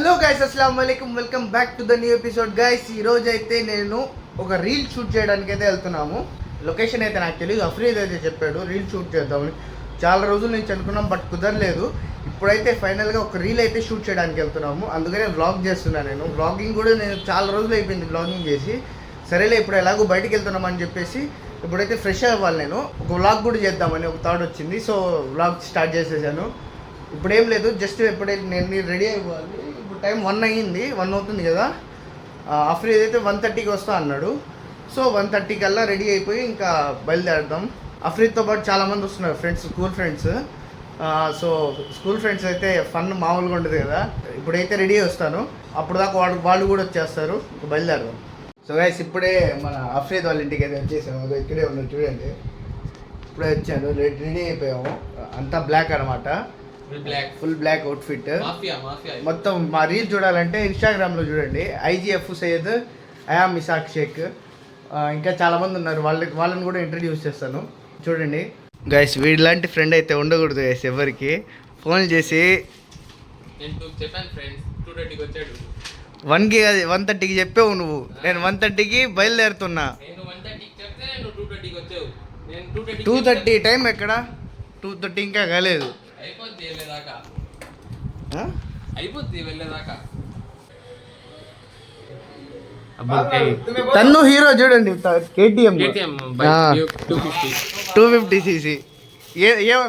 Hello guys, అస్సలాము అలైకుమ్. Welcome back to the new episode guys. ఈరోజు అయితే నేను ఒక రీల్ షూట్ చేయడానికి అయితే వెళ్తున్నాము. లొకేషన్ అయితే నాకు తెలియదు, అఫ్రీద్ అయితే చెప్పాడు రీల్ షూట్ చేద్దామని. చాలా రోజుల నుంచి అనుకున్నాం, బట్ కుదరలేదు. ఇప్పుడైతే ఫైనల్గా ఒక రీల్ అయితే షూట్ చేయడానికి వెళ్తున్నాము. అందుకనే వ్లాగ్ చేస్తున్నాను. నేను వ్లాగింగ్ కూడా చాలా రోజులు అయిపోయింది వ్లాగింగ్ చేసి. సరేలే, ఇప్పుడు ఎలాగో బయటికి వెళ్తున్నామని చెప్పేసి ఇప్పుడైతే ఫ్రెష్ అవ్వాలి. నేను ఒక వ్లాగ్ కూడా చేద్దామని ఒక థాట్ వచ్చింది. సో వ్లాగ్ స్టార్ట్ చేసేసాను. ఇప్పుడు ఏం లేదు, జస్ట్ ఎప్పుడైతే నేను రెడీ అయిపోవాలి. ఇప్పుడు టైం 1 అయ్యింది, 1 అవుతుంది కదా. అఫ్రీద్ అయితే 1:30కి వస్తా అన్నాడు. సో 1:30 కల్లా రెడీ అయిపోయి ఇంకా బయలుదేరదాం. అఫ్రీద్తో పాటు చాలామంది వస్తున్నారు friends, school friends. So school friends అయితే ఫన్ మామూలుగా ఉండదు కదా. ఇప్పుడైతే రెడీ వస్తాను, అప్పుడు దాకా వాళ్ళు కూడా వచ్చేస్తారు. బయలుదేరదాం. సో గైస్, ఇప్పుడే మన అఫ్రీద్ వాళ్ళ ఇంటికి అయితే వచ్చేసాము. అదో ఇక్కడే ఉన్నారు చూడండి. ఇప్పుడే వచ్చాను, రెడీ అయిపోయాము. అంతా బ్లాక్ అనమాట, ఫుల్ బ్లాక్ అవుట్ఫిట్. మొత్తం మా రీల్ చూడాలంటే ఇన్స్టాగ్రామ్లో చూడండి, IGF సయ్యద్, అయామ్ ఇసాక్ షేక్. ఇంకా చాలామంది ఉన్నారు, వాళ్ళని కూడా ఇంట్రడ్యూస్ చేస్తాను. చూడండి గైస్, వీళ్ళంటి ఫ్రెండ్ అయితే ఉండకూడదు గైస్ ఎవరికి. ఫోన్ చేసి 1కి 1:30కి చెప్పావు నువ్వు. నేను 1:30కి బయలుదేరుతున్నా. 2:30 టైం ఎక్కడ? 2:30 ఇంకా కాలేదు. తన్ను హీరో చూడండి, KTM 250cc. ఏమో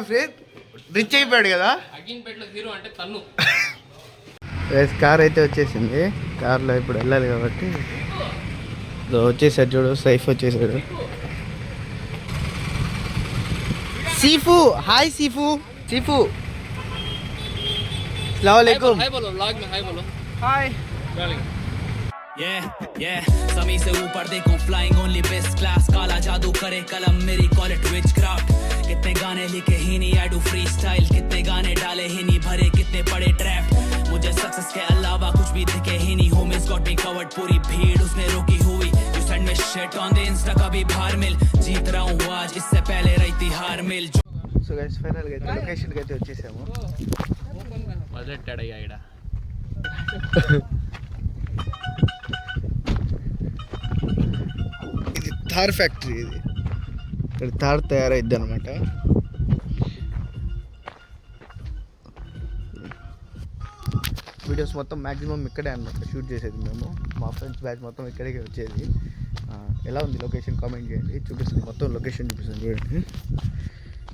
రిచ్ అయిపోయాడు కదా. కార్ అయితే వచ్చేసింది. కార్లో ఇప్పుడు వెళ్ళాలి కాబట్టి వచ్చేసాడు చూడు, సైఫ్ వచ్చేసాడు. सीफू, हाय सीफू. सीफू, अस्सलाम वालेकुम. हाय बोलो, व्लॉग में हाय बोलो. हाय. समी से ऊपर देखो, फ्लाइंग ओनली बेस्ट क्लास. काला जादू करे कलम मेरी, कॉल इट विचक्राफ्ट. कितने गाने लिखे ही नहीं, आई डू फ्री स्टाइल. कितने गाने डाले ही नहीं, भरे कितने पड़े ट्रैप. मुझे सक्सेस के अलावा कुछ भी दिखे ही नहीं. Home is got me covered, पूरी भीड़ उसने रोकी हुई. You send me shit on the Insta, कभी बाहर मिल. जीत रहा हूँ आज, इससे पहले रही थी हार मिल. సో గైస్, ఫైనల్గా అయితే లొకేషన్కి అయితే వచ్చేసాము. మొదలెట్టాడు ఇక్కడ. ఇది థార్ ఫ్యాక్టరీ. ఇది ఇక్కడ థార్ తయారైద్ది అనమాట. వీడియోస్ మొత్తం మ్యాక్సిమం ఇక్కడే అనమాట షూట్ చేసేది మేము. మా ఫ్రెండ్స్ బ్యాచ్ మొత్తం ఇక్కడికి వచ్చేది. ఎలా ఉంది లొకేషన్ కామెంట్ చేయండి, చూపిస్తుంది. మొత్తం లొకేషన్ చూపిస్తుంది చూడండి.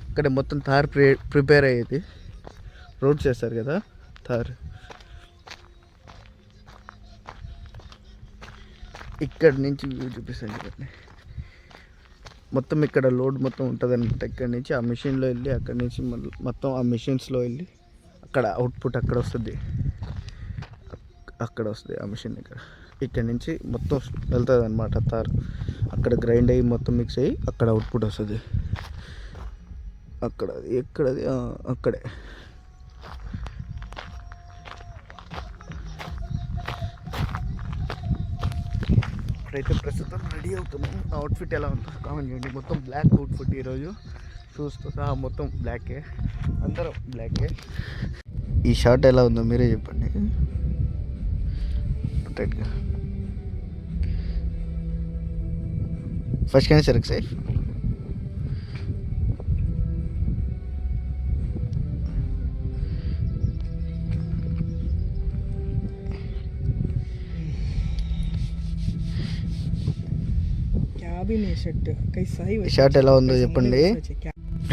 ఇక్కడ మొత్తం థార్ ప్రిపేర్ అయ్యేది. రోడ్స్ చేస్తారు కదా థార్. ఇక్కడ నుంచి వ్యూ చూపిస్తాను చూడండి. మొత్తం ఇక్కడ లోడ్ మొత్తం ఉంటుంది అనమాట. ఇక్కడ నుంచి ఆ మిషన్లో వెళ్ళి, అక్కడ నుంచి మొత్తం ఆ మిషన్స్లో వెళ్ళి అక్కడ అవుట్పుట్ అక్కడ వస్తుంది. అక్కడ వస్తుంది ఆ మిషన్. ఇక్కడ నుంచి మొత్తం వెళ్తుంది అనమాట తార్. అక్కడ గ్రైండ్ అయ్యి మొత్తం మిక్స్ అయ్యి అక్కడ అవుట్పుట్ వస్తుంది. అక్కడ ఎక్కడది, అక్కడే. ఇప్పుడైతే ప్రస్తుతం రెడీ అవుతున్నాం. అవుట్ఫిట్ ఎలా ఉందో కామెంట్ చేయండి. మొత్తం బ్లాక్ అవుట్ఫిట్ ఈరోజు, షూస్తో సహా మొత్తం బ్లాకే, అందరం బ్లాకే. ఈ షర్ట్ ఎలా ఉందో మీరే చెప్పండి. రైట్గా ఫస్ట్ కానీ సరికి సేఫ్. షార్ట్ ఎలా ఉందో చెప్పండి.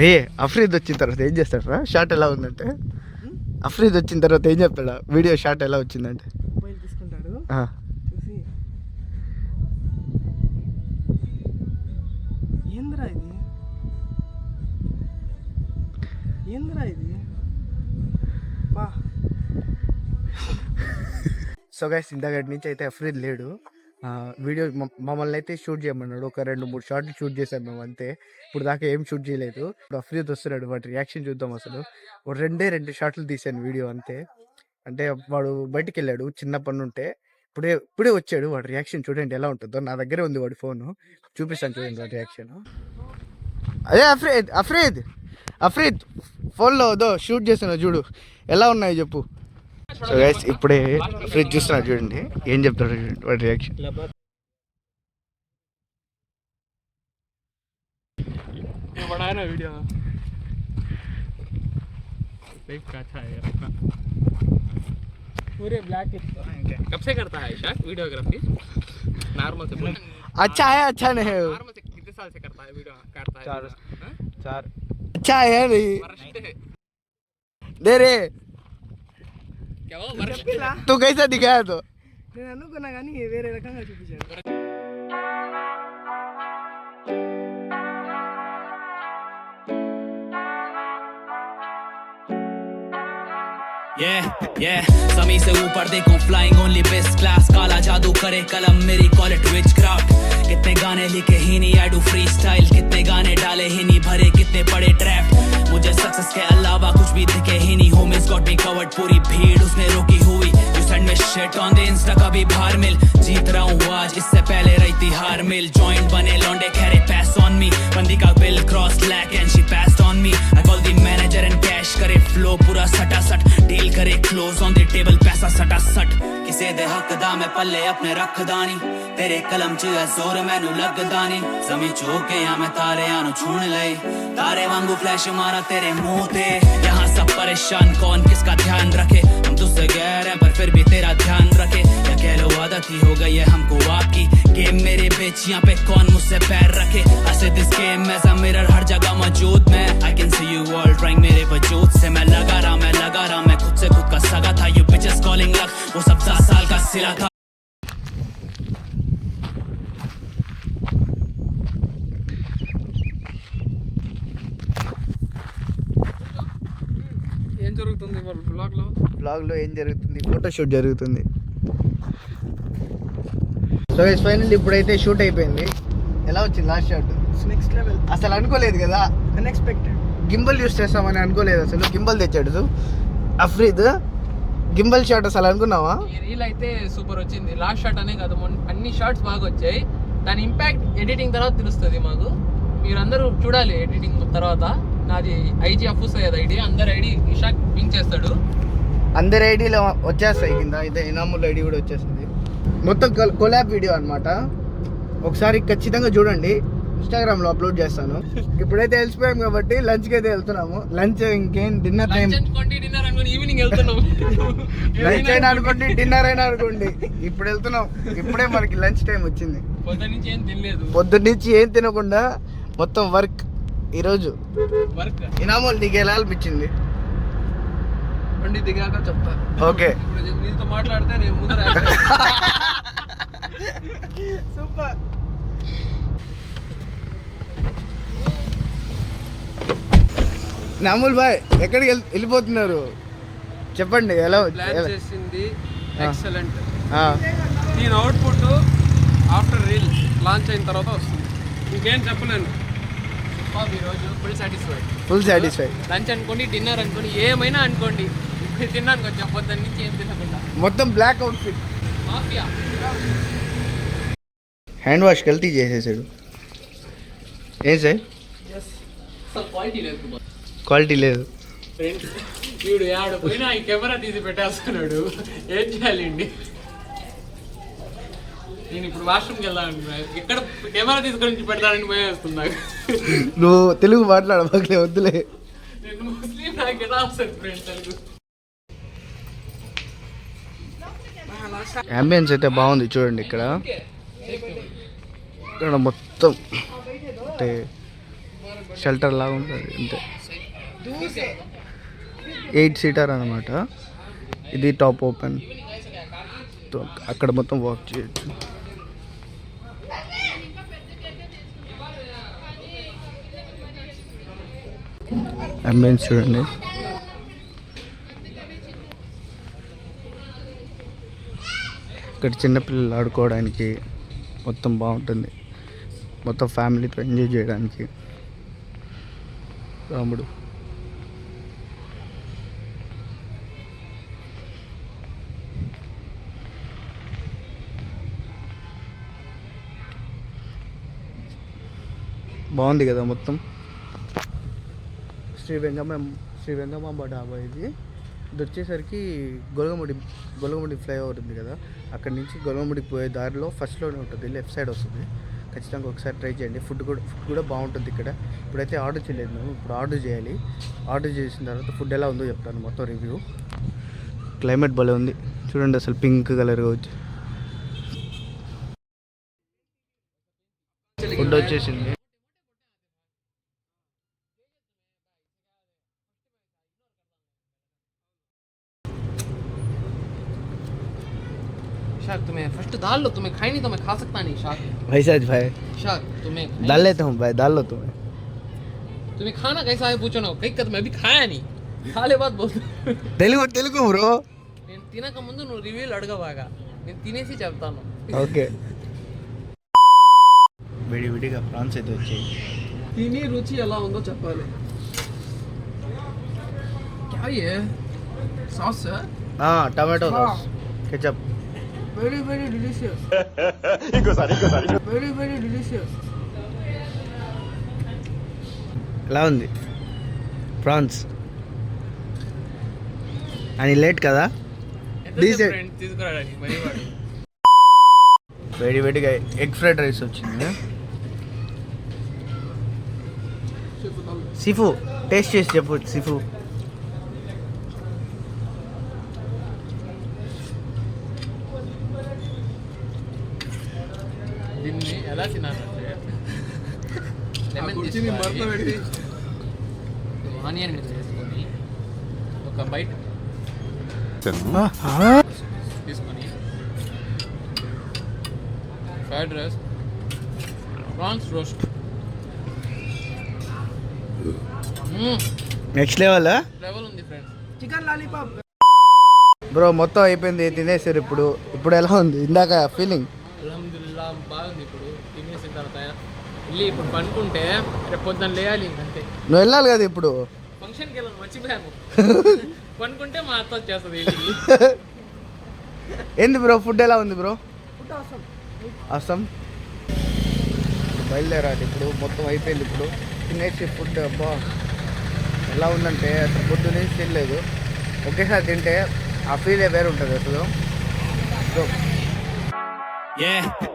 రే, అఫ్రీద్ వచ్చిన తర్వాత ఏం చేస్తాడరా? షార్ట్ ఎలా ఉందంటే, అఫ్రీద్ వచ్చిన తర్వాత ఏం చెప్తాడా? వీడియో షార్ట్ ఎలా వచ్చిందంటే సో గైస్, ఇంతకటి నుంచి అయితే అఫ్రీద్ లేడు. వీడియో మమ్మల్ని అయితే షూట్ చేయమన్నాడు. ఒక 2-3 షార్ట్లు షూట్ చేసాం మేము అంతే. ఇప్పుడు దాకా ఏం షూట్ చేయలేదు. ఇప్పుడు అఫ్రీద్ వస్తున్నాడు, వాటి రియాక్షన్ చూద్దాం. అసలు 2 షార్ట్లు తీసాను వీడియో అంతే. అంటే వాడు బయటికి వెళ్ళాడు చిన్న పని ఉంటే, ఇప్పుడే వచ్చాడు. వాడి రియాక్షన్ చూడండి ఎలా ఉంటుందో. నా దగ్గరే ఉంది వాడి ఫోను, చూపిస్తాను చూడండి వాడి రియాక్షన్. అదే అఫ్రీద్ ఫోన్లో షూట్ చేస్తున్నా చూడు, ఎలా ఉన్నాయో చెప్పు. సో గైస్ ఇప్పుడే ఫ్రిడ్జ్ చూస్తున్నారు చూడండి, ఏం చెప్తాడు చూడండి వాడి రియాక్షన్. वीडियो पूरे ब्लैक कब से करता है ईशाक वीडियोग्राफी? नॉर्मल से अच्छा है अच्छा नहीं है, नॉर्मल से कितने साल से करता है वीडियो करता है? चार अच्छा है नहीं दे रे क्या वो वर्ष तू कैसा दिखाया तो నేను అనుకున్నా కానీ వేరే రకంగా చూపించాడు. समी से ऊपर देखो फ्लाइंग ओनली बेस्ट क्लास काला जादू करे कलम मेरी कॉल इट विच क्राफ्ट कितने गाने लिखे ही नहीं आई डू फ्री स्टाइल कितने गाने डाले ही नहीं भरे कितने पड़े ड्राफ्ट मुझे सक्सेस के अलावा कुछ भी दिखे ही नहीं home is got me covered पूरी भीड़ उसने रोकी हुई you send me shit on the Insta कभी बाहर मिल जीत रहा हूँ आज इससे पहले रही थी हार मिल जॉइंट बने लौंडे खैरे पैस ऑन मी बंदी का bill cross lack and she passed on me I call the manager and cash करे फ्लो पूरा सटा सट डील करे क्लोज ऑन द टेबल पैसा सटा सट किसे दे हक दा मैं पल्ले अपने रख दानी तेरे कलम च है जोर मैनू लगदा नी जमी चौके या मैं तारे आनु छूण ले तारे वांगू फ्लैश मारा तेरे मुंह ते यहाँ सब परेशान कौन किसका ध्यान रखे हम तुझसे गैर हैं पर फिर भी तेरा ध्यान रखे या कह लो आदत ही हो गई है हमको आपकी गेम मेरे बेचियां पे कौन मुझसे पैर रखे ऐसे this game as a mirror हर जगह मौजूद मैं I can see you all trying मेरे वजूद से मैं लगा रहा मैं खुद से खुद का सगा था यू बिचेस कॉलिंग लक वो सब 10 साल का सिला था ఏం జరుగుతుంది వాళ్ళ బ్లాగ్లో ఏం జరుగుతుంది, ఫోటోషూట్ జరుగుతుంది. సో ఫైనల్ ఇప్పుడైతే షూట్ అయిపోయింది. ఎలా వచ్చింది లాస్ట్ షాట్? Next level. అసలు అనుకోలేదు కదా, అన్ఎక్స్పెక్టెడ్. గింబల్ యూస్ చేస్తామని అనుకోలేదు, అసలు గింబల్ తెచ్చాడు అఫ్రీద్. గింబల్ షాట్ అసలు అనుకున్నావా? ఈ రీల్ అయితే సూపర్ వచ్చింది. లాస్ట్ షాట్ అనే కాదు, అన్ని షాట్స్ బాగా వచ్చాయి. దాని ఇంపాక్ట్ ఎడిటింగ్ తర్వాత తెలుస్తుంది మాకు. మీరందరూ చూడాలి ఎడిటింగ్ తర్వాత. నాది ఐజీ అఫ్ఫు సయ్యద్ ఐడి, అందరి ఐడి ఇషాక్ పింక్ చేస్తాడు. అందరి ఐడీలో వచ్చేస్తాయి కింద, అయితే ఇనాముల్ ఐడి కూడా వచ్చేస్తుంది. మొత్తం కొలాబ్ వీడియో అనమాట. ఒకసారి ఖచ్చితంగా చూడండి, ఇన్స్టాగ్రామ్లో అప్లోడ్ చేస్తాను. ఇప్పుడైతే వెళ్ళిపోయాం కాబట్టి లంచ్కి అయితే వెళ్తున్నాము. లంచ్ ఇంకేం డిన్నర్ టైం, ఈవినింగ్ వెళ్తున్నాం. లంచ్ అయినా అనుకోండి, డిన్నర్ అయినా అనుకోండి, ఇప్పుడు వెళ్తున్నాం. ఇప్పుడే మనకి లంచ్ టైం వచ్చింది. పొద్దున్న నుంచి ఏం తినకుండా మొత్తం వర్క్ ఈరోజు. ఇనాముల్ నీకు ఎలా అనిపించింది? దిగాక చెప్తా. ఓకే, నీతో మాట్లాడితే నేను ముందర సూపర్. నాముల్ బాయ్ ఎక్కడికి వెళ్ళిపోతున్నారు చెప్పండి. ఎలా ప్లాన్ చేసింది ఎక్సలెంట్. దీని అవుట్పుట్ ఆఫ్టర్ రీల్ లాంచ్ అయిన తర్వాత వస్తుంది. ఇంకేం చెప్పలేను. ఈరోజు ఫుల్ సాటిస్ఫైడ్. లంచ్ అనుకోండి, డిన్నర్ అనుకోండి, ఏమైనా అనుకోండి, తిన్నాను కొంచెం పొద్దున్న నుంచి ఏం తినకుండా. మొత్తం black outfit. Mafia hand wash కల్తీ చేసేసాడు. ఏం సార్ క్వాలిటీ లేదు. వీడు ఆడ పోయినా ఈ కెమెరా తీసి పెట్టేస్తున్నాడు. ఏం చేయాలండి? నేను ఇప్పుడు వాష్రూమ్కి వెళ్దాను. ఇక్కడ కెమెరా తీసుకొని పెడతానని పోయేస్తున్నా. నువ్వు తెలుగు మాట్లాడబాకలే, వద్దులే. నేను ముస్లిం, నాకు ఎలా వస్తుంది ఫ్రెండ్ తెలుగు. అంబియన్స్ అయితే బాగుంది చూడండి. ఇక్కడ మొత్తం అంటే షెల్టర్ లాగా ఉంటుంది అంతే. 8 సీటర్ అనమాట. ఇది టాప్ ఓపెన్. అక్కడ మొత్తం వాక్ చేయొచ్చు. అంబియన్స్ చూడండి. ఇక్కడ చిన్నపిల్లలు ఆడుకోవడానికి మొత్తం బాగుంటుంది. మొత్తం ఫ్యామిలీతో ఎంజాయ్ చేయడానికి. రాముడు బాగుంది కదా మొత్తం. శ్రీ వెంగమాంబ డాబా ఇది. ఇది వచ్చేసరికి గొలగముడి ఫ్లైఓవర్ ఉంది కదా, అక్కడ నుంచి గొలగముడికి పోయే దారిలో ఫస్ట్లోనే ఉంటుంది, లెఫ్ట్ సైడ్ వస్తుంది. ఖచ్చితంగా ఒకసారి ట్రై చేయండి. ఫుడ్ కూడా బాగుంటుంది ఇక్కడ. ఇప్పుడైతే ఆర్డర్ చేయలేదు మేము, ఇప్పుడు ఆర్డర్ చేయాలి. ఆర్డర్ చేసిన తర్వాత ఫుడ్ ఎలా ఉందో చెప్తాను మొత్తం రివ్యూ. క్లైమేట్ భలే ఉంది చూడండి, అసలు పింక్ కలర్గా వచ్చి ఫుడ్ వచ్చేసింది. शाक तुम्हें फर्स्ट दाल लो, तुम्हें खाई नहीं तो मैं खा सकता नहीं। शाक भाई शाक तुम्हें डाल लेता हूँ भाई, डाल लो तुम्हें खाना कैसा है पूछो ना, कई कद मैं अभी खाया नहीं, खा ले बात बोल। తెలుగు బ్రో. నేను తినక ముందు నువ్వు రివ్యూలు అడగబాగా, నేను తినేసి చెప్తాను. ఓకే. విడివిడిగా ప్రాన్స్ అయితే వచ్చాయి. తిని రుచి ఎలా ఉందో చెప్పాలి. क्या ये सॉस है? Tomato sauce, ketchup. Very very delicious. Very very delicious. ఎలా ఉంది ప్రాన్స్ అని లేట్ కదా. తీసుకురాడానికి మరి వాడు వేడిగా ఎగ్ ఫ్రైడ్ రైస్ వచ్చింది. సిఫు టేస్ట్ చేసి చెప్పు. సిఫు దీన్ని ఎలా తినాలంటే లెమన్ తీసుకొని ఆనియన్ మిక్స్ చేసుకొని ఒక బైట్ తీసుకొని fried rice, prawns roast, next level level ఉంది ఫ్రెండ్స్. Chicken lollipop. బ్రో మొత్తం అయిపోయింది, తినేసారు. ఇప్పుడు ఎలా ఉంది ఇందాక ఫీలింగ్? అల్హమ్దుల్లా బాగుంది. ఇప్పుడు తినేసిన తర్వాత వెళ్ళి ఇప్పుడు పనుకుంటే రేపు పొద్దున్న లేయాలి. అంతే, నువ్వు వెళ్ళాలి కదా ఇప్పుడు. ఫంక్షన్కి వెళ్ళాను, మర్చిపోయాను. పనుకుంటే మా అత్త వచ్చేస్తుంది. ఏంది బ్రో ఫుడ్ ఎలా ఉంది బ్రో? ఫుడ్ అవసరం. అసం బయలుదేరాలి. ఇప్పుడు మొత్తం అయిపోయింది. ఇప్పుడు తినేసి ఫుడ్ అబ్బా ఎలా ఉందంటే అసలు పొద్దున్నే తినలేదు. ఒకేసారి తింటే ఆ ఫీలే వేరు ఉంటుంది అసలు. సో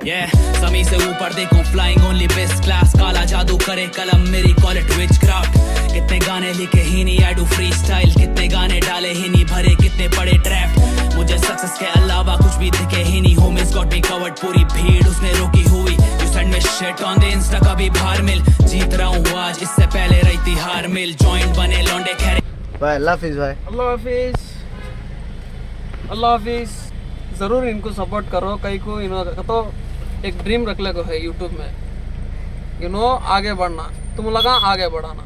Yeah, समी से ऊपर देखो फ्लाइंग ओनली बेस्ट क्लास, काला जादू करे कलम मेरी कॉल इट विच क्राफ्ट। कितने गाने लिखे ही नहीं आई डू फ्री स्टाइल, कितने गाने डाले ही नहीं भरे कितने पड़े ड्राफ्ट। मुझे सक्सेस के अलावा कुछ भी दिखे ही नहीं, होमीज गॉट मी कवर्ड पूरी भीड़ उसने रोकी हुई। You send me shit on the Insta कभी बाहर मिल, जीत रहा हूँ आज इससे पहले रही थी हार मिल। जॉइंट बने लौंडे खैर भाई अल्लाह हाफिज़ भाई। अल्लाह हाफिज़, अल्लाह हाफिज़। ज़रूर इनको सपोर्ट करो, कई को इन्होंने तो एक ड्रीम रख ले को है यूट्यूब में, यू नो आगे बढ़ना, तुम लगा आगे बढ़ाना।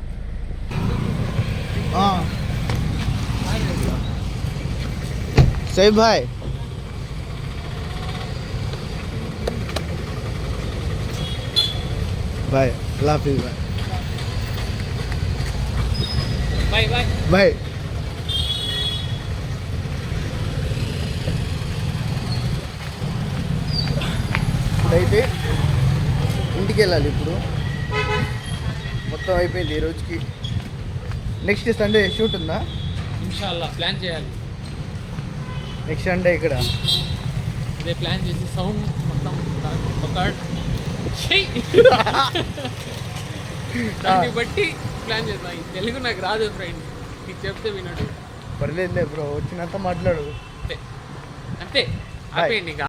सही भाई। भाई अल्लाह हाफिज़ भाई। Bye bye bye. ఇప్పుడైతే ఇంటికి వెళ్ళాలి. ఇప్పుడు మొత్తం అయిపోయింది ఈ రోజుకి. నెక్స్ట్ సండే షూట్ ఉందా? इंशाल्लाह प्लान చేయాలి. నెక్స్ట్ సండే ఇక్కడ ఇదే ప్లాన్ చేసి సౌండ్ మొత్తం పకడ్ దాన్ని బట్టి ప్లాన్ చేద్దాం. తెలుగు నాకు రాదు ఫ్రెండ్, నీకు చెప్తే వినడు. పర్లేదులే బ్రో, వచ్చినంత మాట్లాడు. అంతే అంతే ఆపేయండి ఇంకా.